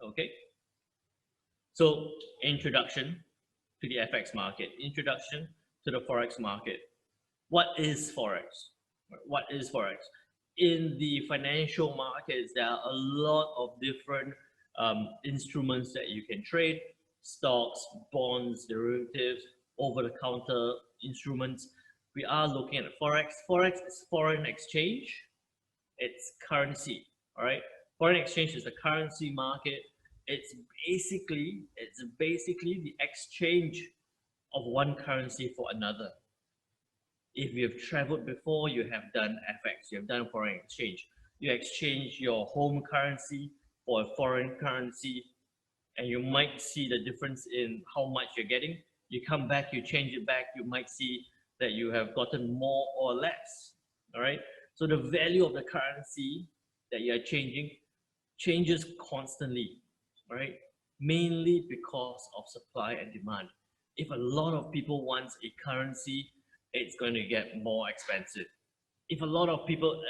Okay, so introduction to the FX market, introduction to the Forex market. What is Forex? What is Forex? In the financial markets, there are a lot of different instruments that you can trade: stocks, bonds, derivatives, over-the-counter instruments. We are looking at Forex. Forex is foreign exchange. It's currency, all right? Foreign exchange is the currency market. It's basically the exchange of one currency for another. If you have traveled before, you have done FX, you have done foreign exchange. You exchange your home currency for a foreign currency, and you might see the difference in how much you're getting. You come back, you change it back, you might see that you have gotten more or less, all right? So the value of the currency that you are changing changes constantly, right? Mainly because of supply and demand. If a lot of people want a currency, it's going to get more expensive. If a lot of people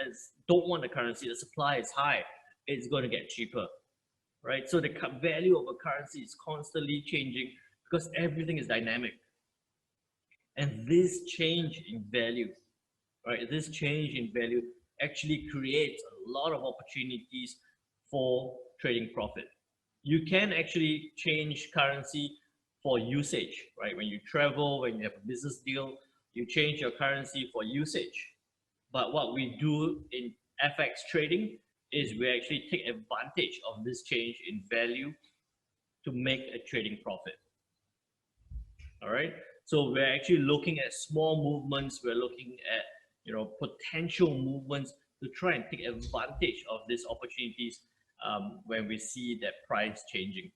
don't want the currency, the supply is high, it's going to get cheaper, right? So the value of a currency is constantly changing because everything is dynamic. And this change in value, right? This change in value actually creates a lot of opportunities for trading profit. You can actually change currency for usage, right? When you travel, when you have a business deal, you change your currency for usage. But what we do in FX trading is we actually take advantage of this change in value to make a trading profit. All right. So we're actually looking at small movements. We're looking at, potential movements to try and take advantage of these opportunities when we see that price changing.